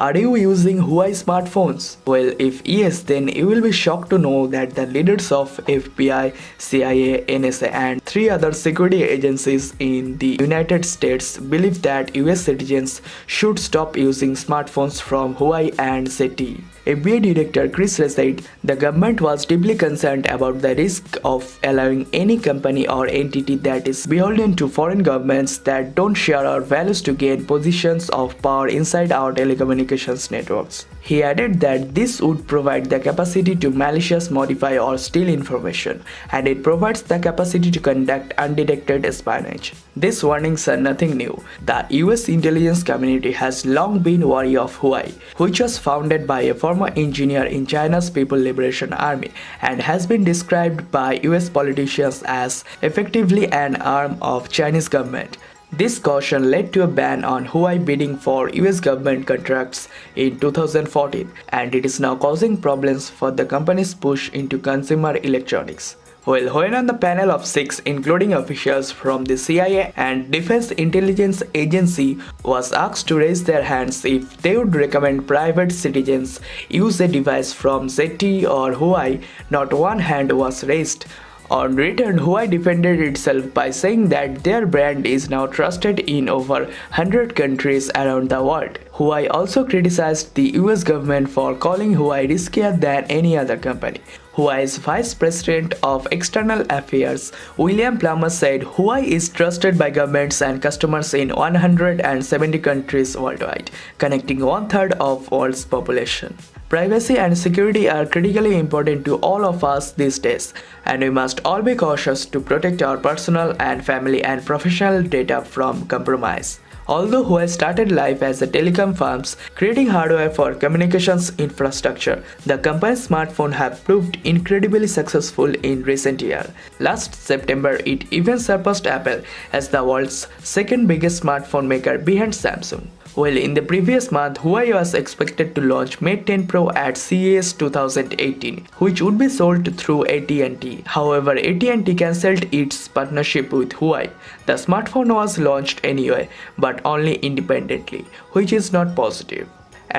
Are you using Huawei smartphones? Well, if yes, then you will be shocked to know that the leaders of FBI, CIA, NSA and 3 other security agencies in the United States believe that US citizens should stop using smartphones from Huawei and ZTE. FBI Director Chris said the government was deeply concerned about the risk of allowing any company or entity that is beholden to foreign governments that don't share our values to gain positions of power inside our telecommunications networks. He added that this would provide the capacity to maliciously modify or steal information, and it provides the capacity to conduct undetected espionage. These warnings are nothing new. The US intelligence community has long been wary of Huawei, which was founded by a former engineer in China's People's Liberation Army and has been described by US politicians as effectively an arm of Chinese government. This caution led to a ban on Huawei bidding for US government contracts in 2014, and it is now causing problems for the company's push into consumer electronics. Well, when on the panel of 6, including officials from the CIA and Defense Intelligence Agency, was asked to raise their hands if they would recommend private citizens use a device from ZTE or Huawei, not one hand was raised. On return, Huawei defended itself by saying that their brand is now trusted in over 100 countries around the world. Huawei also criticized the US government for calling Huawei riskier than any other company. Huawei's Vice President of External Affairs, William Plummer, said Huawei is trusted by governments and customers in 170 countries worldwide, connecting 1/3 of world's population. Privacy and security are critically important to all of us these days, and we must all be cautious to protect our personal and family and professional data from compromise. Although Huawei started life as a telecom firm creating hardware for communications infrastructure, the company's smartphones have proved incredibly successful in recent years. Last September, it even surpassed Apple as the world's second biggest smartphone maker behind Samsung. Well, in the previous month, Huawei was expected to launch Mate 10 Pro at CES 2018, which would be sold through AT&T. However, AT&T cancelled its partnership with Huawei. The smartphone was launched anyway, but only independently, which is not positive.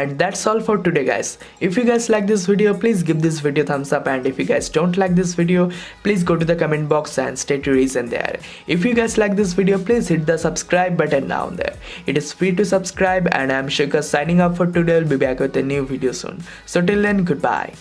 And that's all for today, guys. If you guys like this video, please give this video thumbs up, and if you guys don't like this video, please go to the comment box and state your reason there. If you guys like this video, please hit the subscribe button down there. It is free to subscribe, and I'm Saikat signing off for today. I'll be back with a new video soon. So till then, goodbye.